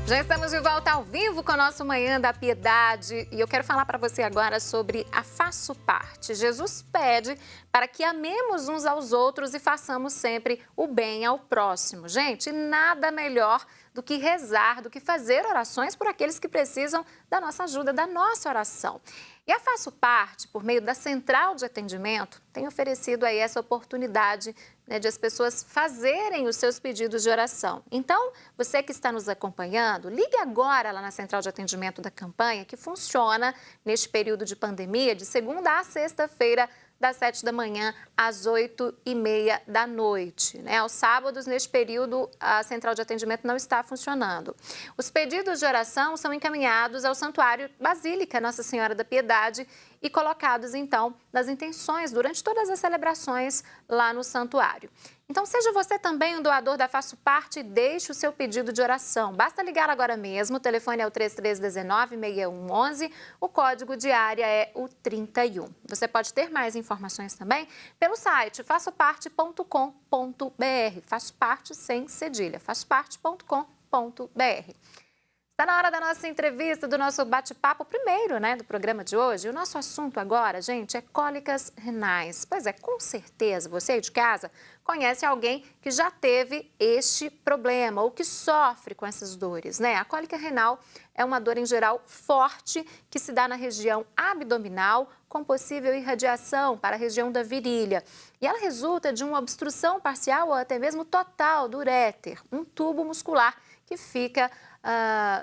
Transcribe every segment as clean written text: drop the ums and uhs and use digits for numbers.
Já estamos de volta ao vivo com o nosso Manhã da Piedade e eu quero falar para você agora sobre a Faço Parte. Jesus pede para que amemos uns aos outros e façamos sempre o bem ao próximo. Gente, nada melhor do que rezar, do que fazer orações por aqueles que precisam da nossa ajuda, da nossa oração. E a Faço Parte, por meio da Central de Atendimento, tem oferecido aí essa oportunidade, né, de as pessoas fazerem os seus pedidos de oração. Então, você que está nos acompanhando, ligue agora lá na Central de Atendimento da campanha, que funciona neste período de pandemia, de segunda a sexta-feira, das 7 da manhã às 8h30 da noite. Né? Aos sábados, neste período, a Central de Atendimento não está funcionando. Os pedidos de oração são encaminhados ao Santuário Basílica Nossa Senhora da Piedade e colocados, então, nas intenções durante todas as celebrações lá no santuário. Então, seja você também um doador da Faço Parte e deixe o seu pedido de oração. Basta ligar agora mesmo, o telefone é o 3319-6111, o código de área é o 31. Você pode ter mais informações também pelo site façoparte.com.br, Faço Parte sem cedilha, façoparte.com.br. Está na hora da nossa entrevista, do nosso bate-papo, primeiro, né, do programa de hoje. O nosso assunto agora, gente, é cólicas renais. Pois é, com certeza, você aí de casa conhece alguém que já teve este problema ou que sofre com essas dores, né? A cólica renal é uma dor, em geral, forte, que se dá na região abdominal, com possível irradiação para a região da virilha. E ela resulta de uma obstrução parcial ou até mesmo total do uréter, um tubo muscular que fica...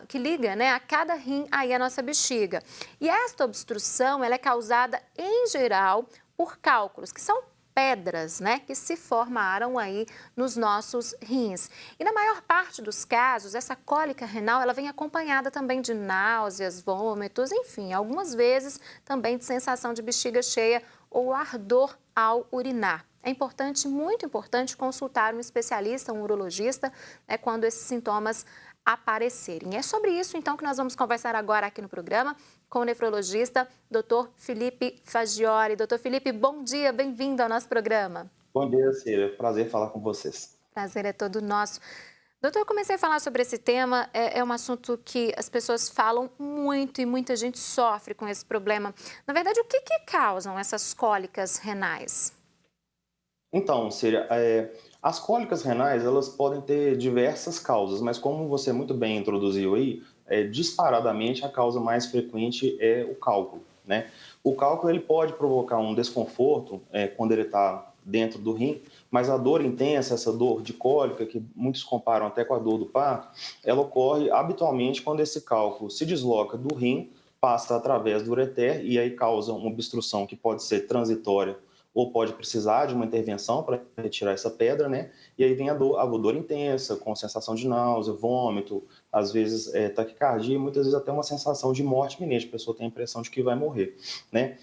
que liga, né, a cada rim aí a nossa bexiga. E esta obstrução, ela é causada, em geral, por cálculos, que são pedras, né, que se formaram aí nos nossos rins. E na maior parte dos casos, essa cólica renal, ela vem acompanhada também de náuseas, vômitos, enfim, algumas vezes também de sensação de bexiga cheia ou ardor ao urinar. É importante, muito importante, consultar um especialista, um urologista, né, quando esses sintomas aparecerem. É sobre isso, então, que nós vamos conversar agora aqui no programa com o nefrologista, Dr. Felipe Fagioli. Dr. Felipe, bom dia, bem-vindo ao nosso programa. Bom dia, Cira. Prazer falar com vocês. Prazer é todo nosso. Doutor, eu comecei a falar sobre esse tema, é um assunto que as pessoas falam muito e muita gente sofre com esse problema. Na verdade, o que causam essas cólicas renais? Então, Cira, as cólicas renais, elas podem ter diversas causas, mas como você muito bem introduziu aí, disparadamente a causa mais frequente é o cálculo, né? O cálculo, ele pode provocar um desconforto quando ele está dentro do rim, mas a dor intensa, essa dor de cólica, que muitos comparam até com a dor do parto, ela ocorre habitualmente quando esse cálculo se desloca do rim, passa através do ureter e aí causa uma obstrução que pode ser transitória ou pode precisar de uma intervenção para retirar essa pedra, né? E aí vem a dor intensa, com sensação de náusea, vômito, às vezes taquicardia e muitas vezes até uma sensação de morte iminente, a pessoa tem a impressão de que vai morrer, né?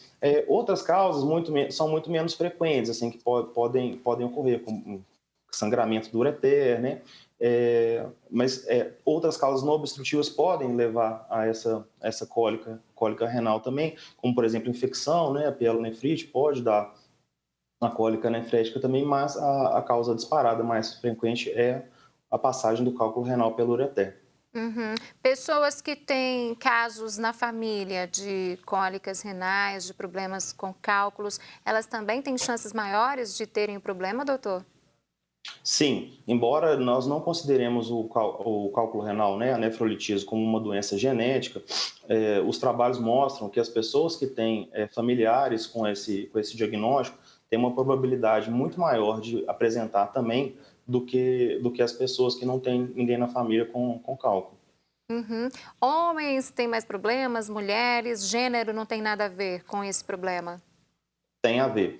Outras causas são muito menos frequentes, assim, que podem ocorrer, como sangramento do ureter, né? Mas outras causas não obstrutivas podem levar a essa cólica renal também, como, por exemplo, infecção, né? A pielonefrite pode dar a cólica nefrética também, mas a causa disparada mais frequente é a passagem do cálculo renal pelo ureter. Uhum. Pessoas que têm casos na família de cólicas renais, de problemas com cálculos, elas também têm chances maiores de terem o problema, doutor? Sim, embora nós não consideremos o cálculo renal, né, a nefrolitise, como uma doença genética, os trabalhos mostram que as pessoas que têm familiares com esse diagnóstico têm uma probabilidade muito maior de apresentar também do que as pessoas que não têm ninguém na família com cálculo. Uhum. Homens têm mais problemas, mulheres, gênero não tem nada a ver com esse problema? Tem a ver.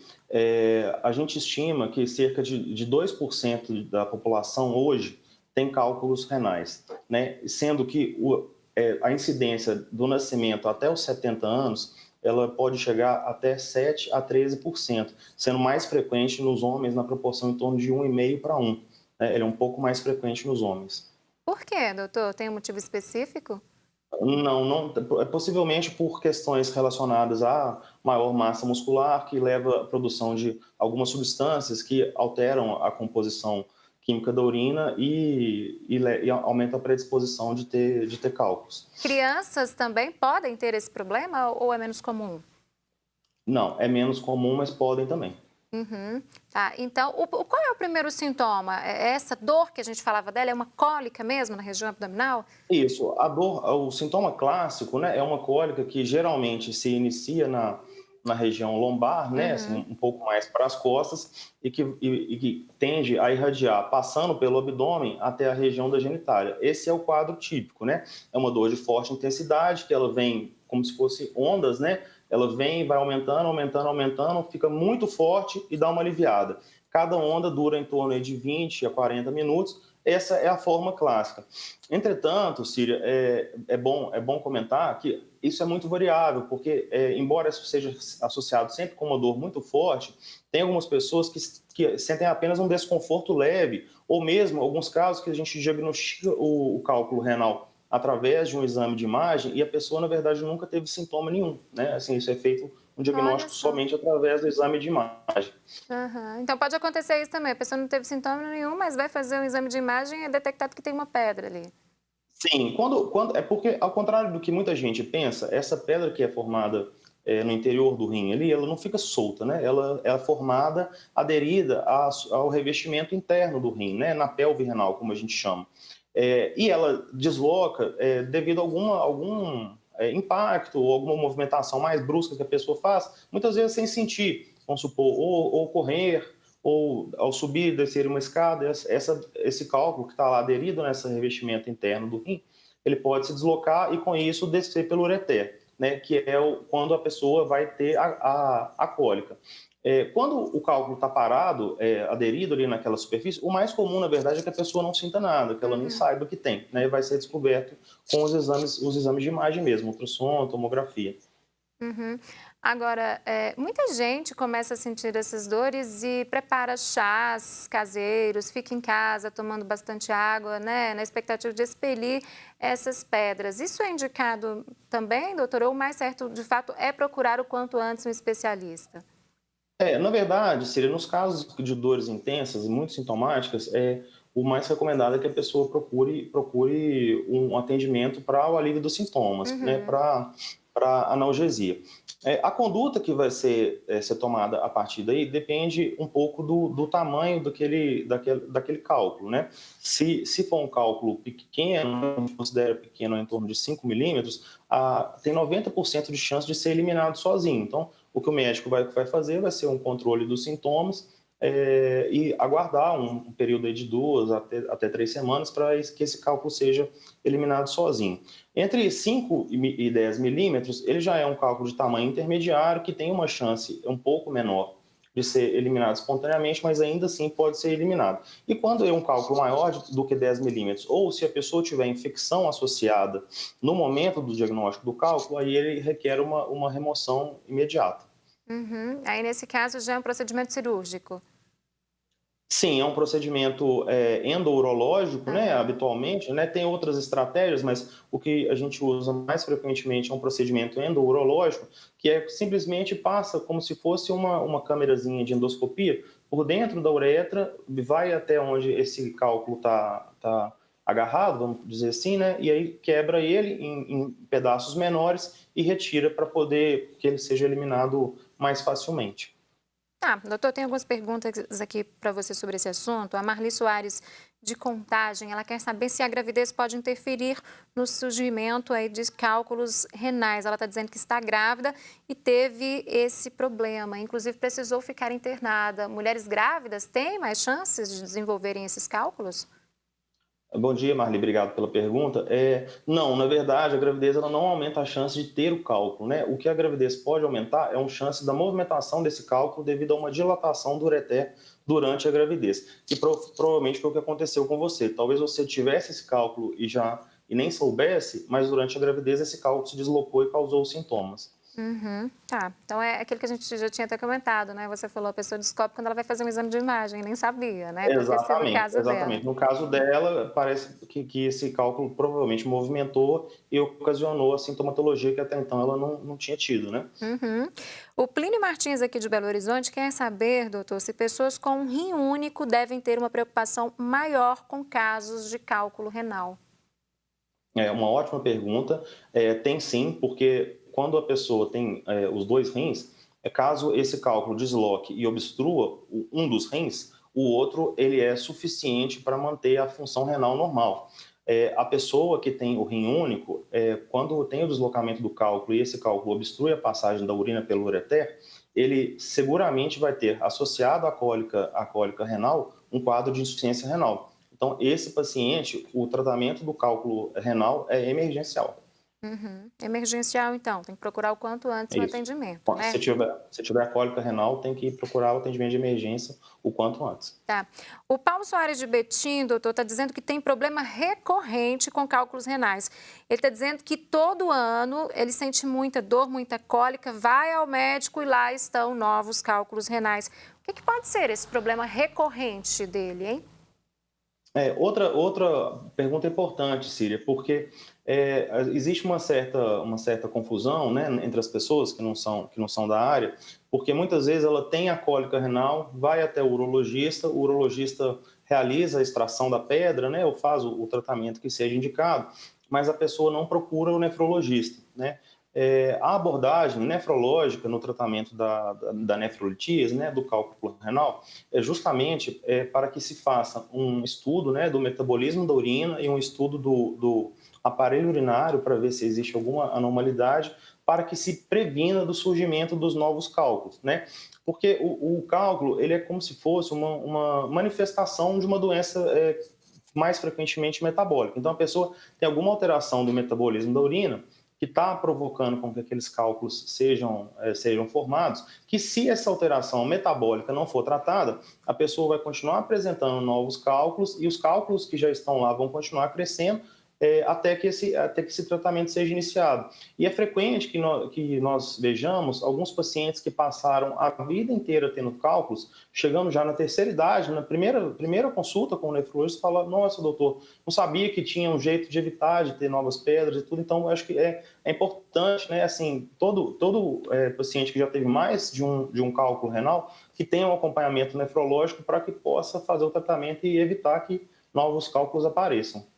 A gente estima que cerca de 2% da população hoje tem cálculos renais, né? Sendo que a incidência do nascimento até os 70 anos, ela pode chegar até 7 a 13%, sendo mais frequente nos homens na proporção em torno de 1,5 para 1. Né? Ele é um pouco mais frequente nos homens. Por quê, doutor? Tem um motivo específico? Não, possivelmente por questões relacionadas à maior massa muscular, que leva à produção de algumas substâncias que alteram a composição química da urina e aumenta a predisposição de ter cálculos. Crianças também podem ter esse problema ou é menos comum? Não, é menos comum, mas podem também. Uhum. Tá, então, qual é o primeiro sintoma? É essa dor que a gente falava dela? É uma cólica mesmo na região abdominal? Isso, a dor, o sintoma clássico, né, é uma cólica que geralmente se inicia na região lombar, né, assim, Uhum. um pouco mais para as costas, e que tende a irradiar passando pelo abdômen até a região da genitália. Esse é o quadro típico, né? É uma dor de forte intensidade, que ela vem como se fosse ondas, né? Ela vem, vai aumentando, aumentando, aumentando, fica muito forte e dá uma aliviada. Cada onda dura em torno de 20 a 40 minutos. Essa é a forma clássica. Entretanto, Síria, é bom comentar que isso é muito variável, porque, embora isso seja associado sempre com uma dor muito forte, tem algumas pessoas que sentem apenas um desconforto leve, ou mesmo alguns casos que a gente diagnostica o cálculo renal através de um exame de imagem e a pessoa, na verdade, nunca teve sintoma nenhum, né? Assim, isso é feito um Olha diagnóstico só. somente através do exame de imagem. Aham. Então pode acontecer isso também. A pessoa não teve sintoma nenhum, mas vai fazer um exame de imagem e é detectado que tem uma pedra ali. Sim, é porque, ao contrário do que muita gente pensa, essa pedra que é formada no interior do rim ali, ela não fica solta, né? Ela é formada, aderida ao revestimento interno do rim, né? Na pelve renal, como a gente chama. E ela desloca devido a algum impacto ou alguma movimentação mais brusca que a pessoa faz, muitas vezes sem sentir, vamos supor, ou correr, ou ao subir e descer uma escada, esse cálculo que está lá aderido nesse revestimento interno do rim, ele pode se deslocar e com isso descer pelo ureter, né, que é quando a pessoa vai ter a cólica. Quando o cálculo está parado, aderido ali naquela superfície, o mais comum, na verdade, é que a pessoa não sinta nada, que ela nem Uhum. saiba que tem, né, e vai ser descoberto com os exames de imagem mesmo, ultrassom, tomografia. Uhum. Agora, muita gente começa a sentir essas dores e prepara chás caseiros, fica em casa tomando bastante água, né, na expectativa de expelir essas pedras. Isso é indicado também, doutor? Ou o mais certo, de fato, é procurar o quanto antes um especialista? Na verdade, seria nos casos de dores intensas, muito sintomáticas, o mais recomendado é que a pessoa procure um atendimento para o alívio dos sintomas, né, Uhum. para analgesia. A conduta que vai ser tomada a partir daí depende um pouco do tamanho daquele cálculo, né? Se for um cálculo pequeno, a gente considera pequeno em torno de 5 milímetros, tem 90% de chance de ser eliminado sozinho. Então, o que o médico vai fazer vai ser um controle dos sintomas e aguardar um período aí de 2 até 3 semanas para que esse cálculo seja eliminado sozinho. Entre 5 e 10 milímetros, ele já é um cálculo de tamanho intermediário que tem uma chance um pouco menor de ser eliminado espontaneamente, mas ainda assim pode ser eliminado. E quando é um cálculo maior do que 10 milímetros, ou se a pessoa tiver infecção associada no momento do diagnóstico do cálculo, aí ele requer uma remoção imediata. Uhum. Aí, nesse caso, já é um procedimento cirúrgico. Sim, é um procedimento endourológico, né, Aham. habitualmente, né, tem outras estratégias, mas o que a gente usa mais frequentemente é um procedimento endourológico, que simplesmente passa como se fosse uma câmerazinha de endoscopia por dentro da uretra, vai até onde esse cálculo tá agarrado, vamos dizer assim, né, e aí quebra ele em pedaços menores e retira para poder que ele seja eliminado mais facilmente. Tá, doutor, tem algumas perguntas aqui para você sobre esse assunto. A Marli Soares, de Contagem, ela quer saber se a gravidez pode interferir no surgimento aí de cálculos renais. Ela está dizendo que está grávida e teve esse problema, inclusive precisou ficar internada. Mulheres grávidas têm mais chances de desenvolverem esses cálculos? Bom dia, Marli, obrigado pela pergunta. Não, na verdade, a gravidez ela não aumenta a chance de ter o cálculo, né? O que a gravidez pode aumentar é uma chance da movimentação desse cálculo devido a uma dilatação do ureter durante a gravidez. E provavelmente foi o que aconteceu com você. Talvez você tivesse esse cálculo e nem soubesse, mas durante a gravidez esse cálculo se deslocou e causou sintomas. Tá. Então é aquilo que a gente já tinha até comentado, né? Você falou, a pessoa descobre quando ela vai fazer um exame de imagem, nem sabia, né? Pode ter sido o Exatamente, caso dela. exatamente. No caso dela, parece que esse cálculo provavelmente movimentou e ocasionou a sintomatologia que até então ela não tinha tido, né? Uhum. O Plínio Martins, aqui de Belo Horizonte, quer saber, doutor, se pessoas com um rim único devem ter uma preocupação maior com casos de cálculo renal. É uma ótima pergunta. Tem sim, porque quando a pessoa tem os dois rins, caso esse cálculo desloque e obstrua um dos rins, o outro ele é suficiente para manter a função renal normal. A pessoa que tem o rim único, quando tem o deslocamento do cálculo e esse cálculo obstrui a passagem da urina pelo ureter, ele seguramente vai ter associado à cólica renal um quadro de insuficiência renal. Então, esse paciente, o tratamento do cálculo renal é emergencial. Emergencial, então, tem que procurar o quanto antes É o isso. atendimento, né? Se tiver cólica renal, tem que procurar o atendimento de emergência o quanto antes. Tá. O Paulo Soares de Betim, doutor, está dizendo que tem problema recorrente com cálculos renais. Ele está dizendo que todo ano ele sente muita dor, muita cólica, vai ao médico e lá estão novos cálculos renais. O que pode ser esse problema recorrente dele, hein? Outra pergunta importante, Síria, porque existe uma certa confusão, né, entre as pessoas que não são da área, porque muitas vezes ela tem a cólica renal, vai até o urologista realiza a extração da pedra, né, ou faz o tratamento que seja indicado, mas a pessoa não procura o nefrologista, né? A abordagem nefrológica no tratamento da nefrolitíase, né, do cálculo renal, é justamente para que se faça um estudo, né, do metabolismo da urina e um estudo do aparelho urinário para ver se existe alguma anormalidade, para que se previna do surgimento dos novos cálculos, né? Porque o cálculo ele é como se fosse uma manifestação de uma doença mais frequentemente metabólica. Então a pessoa tem alguma alteração do metabolismo da urina que está provocando com que aqueles cálculos sejam formados, que se essa alteração metabólica não for tratada, a pessoa vai continuar apresentando novos cálculos e os cálculos que já estão lá vão continuar crescendo até que esse tratamento seja iniciado. E é frequente que nós vejamos alguns pacientes que passaram a vida inteira tendo cálculos, chegando já na terceira idade, na primeira consulta com o nefrologista, fala: nossa, doutor, não sabia que tinha um jeito de evitar de ter novas pedras e tudo, então eu acho que é importante, né, assim, todo paciente que já teve mais de um cálculo renal, que tenha um acompanhamento nefrológico para que possa fazer o tratamento e evitar que novos cálculos apareçam.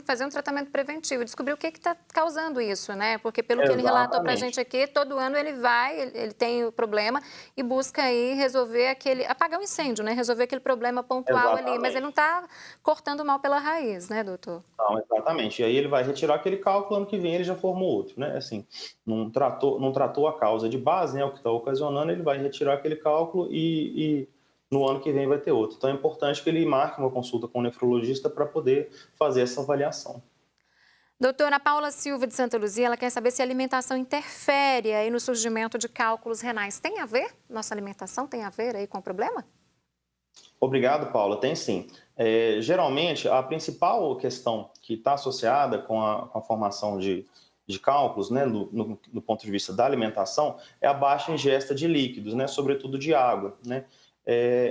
Fazer um tratamento preventivo, descobrir o que está causando isso, né? Porque pelo que ele relatou para a Exatamente, gente aqui, todo ano ele vai, ele tem o problema e busca aí resolver apagar o incêndio, né? Resolver aquele problema pontual ali, mas ele não exatamente. está cortando mal pela raiz, né, doutor? Não, exatamente. E aí ele vai retirar aquele cálculo, ano que vem ele já formou outro, né? Assim, não tratou a causa de base, né? O que está ocasionando, ele vai retirar aquele cálculo e no ano que vem vai ter outro. Então é importante que ele marque uma consulta com o nefrologista para poder fazer essa avaliação. Doutora Paula Silva de Santa Luzia, ela quer saber se a alimentação interfere aí no surgimento de cálculos renais. Tem a ver? Nossa alimentação tem a ver aí com o problema? Obrigado, Paula. Tem sim. Geralmente, a principal questão que está associada com a formação de cálculos, né, do ponto de vista da alimentação, é a baixa ingesta de líquidos, né, sobretudo de água. Né?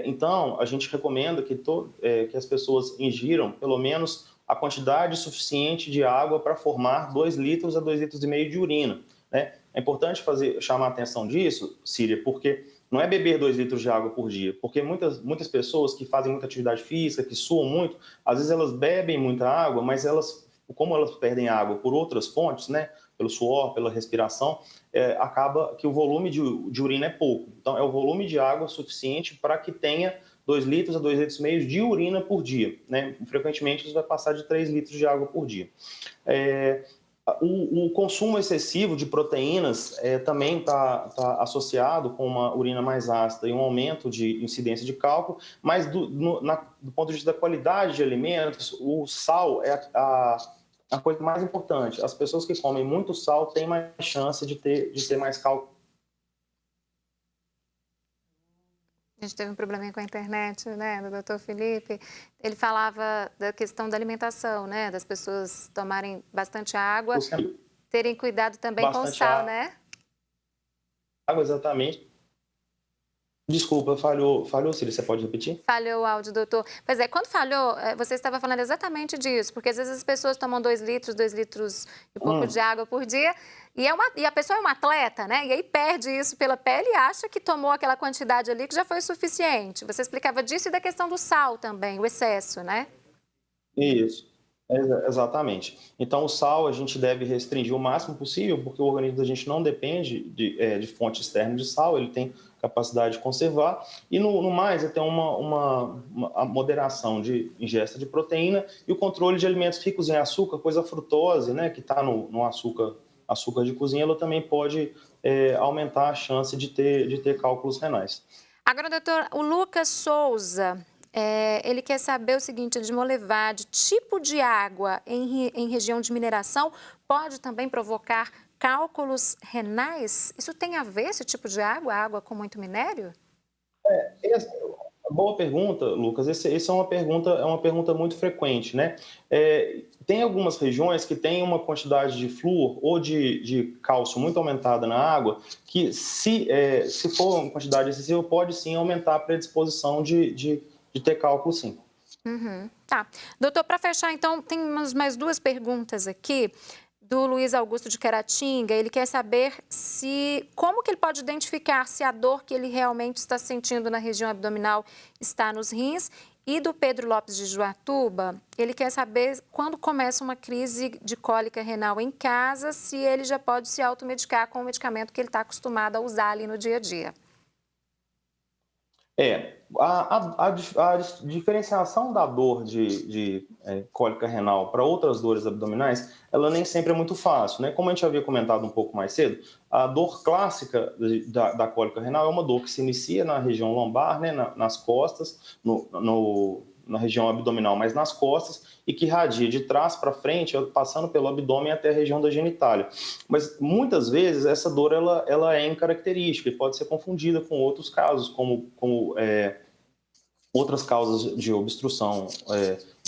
Então, a gente recomenda que as pessoas ingiram pelo menos a quantidade suficiente de água para formar 2 litros a 2,5 litros de urina. Né? É importante chamar a atenção disso, Síria, porque não é beber 2 litros de água por dia, porque muitas pessoas que fazem muita atividade física, que suam muito, às vezes elas bebem muita água, mas como elas perdem água por outras fontes, né, pelo suor, pela respiração, acaba que o volume de urina é pouco. Então, é o volume de água suficiente para que tenha 2 litros a 2,5 litros de urina por dia. Né? Frequentemente, isso vai passar de 3 litros de água por dia. O consumo excessivo de proteínas também está associado com uma urina mais ácida e um aumento de incidência de cálculo, mas do ponto de vista da qualidade de alimentos, o sal é a coisa mais importante. As pessoas que comem muito sal têm mais chance de ter mais cálculo. A gente teve um probleminha com a internet, né, do doutor Felipe. Ele falava da questão da alimentação, né, das pessoas tomarem bastante água, terem cuidado também com o Bastante sal, água. né? água exatamente. Desculpa, falhou, Cília, você pode repetir? Falhou o áudio, doutor. Pois é, quando falhou, você estava falando exatamente disso, porque às vezes as pessoas tomam 2 litros e pouco de água por dia, e a pessoa é uma atleta, né? E aí perde isso pela pele e acha que tomou aquela quantidade ali que já foi suficiente. Você explicava disso e da questão do sal também, o excesso, né? Isso, exatamente. Então, o sal a gente deve restringir o máximo possível, porque o organismo da gente não depende de fonte externa de sal, ele tem capacidade de conservar. E no mais, é ter uma moderação de ingesta de proteína e o controle de alimentos ricos em açúcar, pois a frutose, né, que está no açúcar de cozinha, ela também pode aumentar a chance de ter cálculos renais. Agora, doutor, o Lucas Souza, ele quer saber o seguinte, de Molevade, tipo de água em região de mineração pode também provocar cálculos renais? Isso tem a ver, esse tipo de água com muito minério? Boa pergunta, Lucas. Essa é uma pergunta muito frequente, né? Tem algumas regiões que têm uma quantidade de flúor ou de cálcio muito aumentada na água, que se for uma quantidade excessiva, pode sim aumentar a predisposição de ter cálculo, sim. Uhum, tá. Doutor, para fechar, então, tem mais 2 perguntas aqui do Luiz Augusto de Queratinga. Ele quer saber como que ele pode identificar se a dor que ele realmente está sentindo na região abdominal está nos rins. E do Pedro Lopes de Juatuba, ele quer saber quando começa uma crise de cólica renal em casa, se ele já pode se automedicar com o medicamento que ele está acostumado a usar ali no dia a dia. A diferenciação da dor de cólica renal para outras dores abdominais, ela nem sempre é muito fácil, né? Como a gente havia comentado um pouco mais cedo, a dor clássica da cólica renal é uma dor que se inicia na região lombar, né, nas costas, na região abdominal, mas nas costas, e que irradia de trás para frente, passando pelo abdômen até a região da genitália. Mas muitas vezes essa dor ela é incaracterística e pode ser confundida com outros casos, como outras causas de obstrução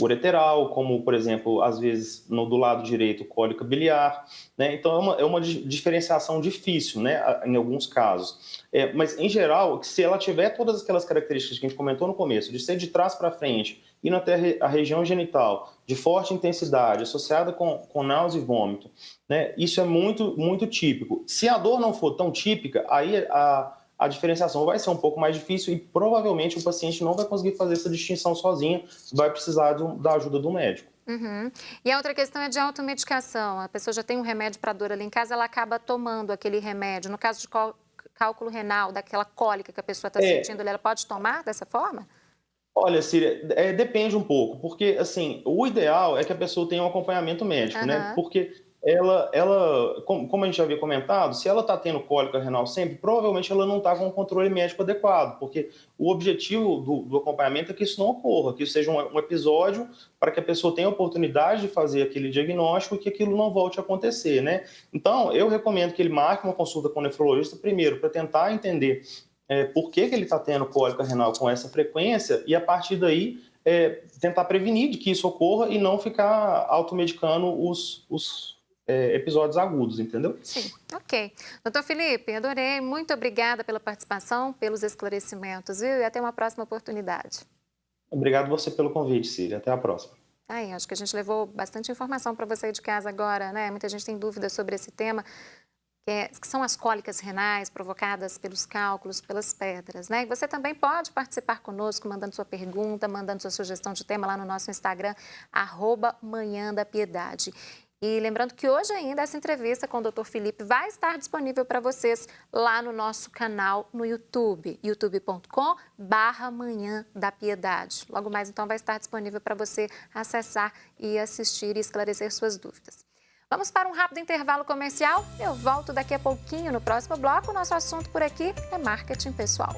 ureteral, como, por exemplo, às vezes do lado direito, cólica biliar, né? Então é uma diferenciação difícil, né, em alguns casos. Mas, em geral, se ela tiver todas aquelas características que a gente comentou no começo, de ser de trás para frente, indo até a região genital, de forte intensidade, associada com náusea e vômito, né, isso é muito, muito típico. Se a dor não for tão típica, aí a diferenciação vai ser um pouco mais difícil e provavelmente o paciente não vai conseguir fazer essa distinção sozinho, vai precisar da ajuda do médico. Uhum. E a outra questão é de automedicação. A pessoa já tem um remédio para dor ali em casa, ela acaba tomando aquele remédio. No caso de cálculo renal, daquela cólica que a pessoa está sentindo, ela pode tomar dessa forma? Olha, Síria, depende um pouco, porque assim, o ideal é que a pessoa tenha um acompanhamento médico, né? Porque como a gente já havia comentado, se ela está tendo cólica renal sempre, provavelmente ela não está com um controle médico adequado, porque o objetivo do acompanhamento é que isso não ocorra, que isso seja um episódio para que a pessoa tenha a oportunidade de fazer aquele diagnóstico e que aquilo não volte a acontecer, né? Então, eu recomendo que ele marque uma consulta com o nefrologista primeiro, para tentar entender por que ele está tendo cólica renal com essa frequência e, a partir daí, tentar prevenir de que isso ocorra e não ficar automedicando os episódios agudos, entendeu? Sim, ok. Doutor Felipe, adorei. Muito obrigada pela participação, pelos esclarecimentos, viu? E até uma próxima oportunidade. Obrigado você pelo convite, Síria. Até a próxima. Aí, acho que a gente levou bastante informação para você de casa agora, né? Muita gente tem dúvidas sobre esse tema, que são as cólicas renais provocadas pelos cálculos, pelas pedras, né? E você também pode participar conosco, mandando sua pergunta, mandando sua sugestão de tema lá no nosso Instagram, @manhãdapiedade. E lembrando que hoje ainda essa entrevista com o Dr. Felipe vai estar disponível para vocês lá no nosso canal no YouTube, youtube.com/Manhã da Piedade. Logo mais, então, vai estar disponível para você acessar e assistir e esclarecer suas dúvidas. Vamos para um rápido intervalo comercial. Eu volto daqui a pouquinho no próximo bloco. O nosso assunto por aqui é marketing pessoal.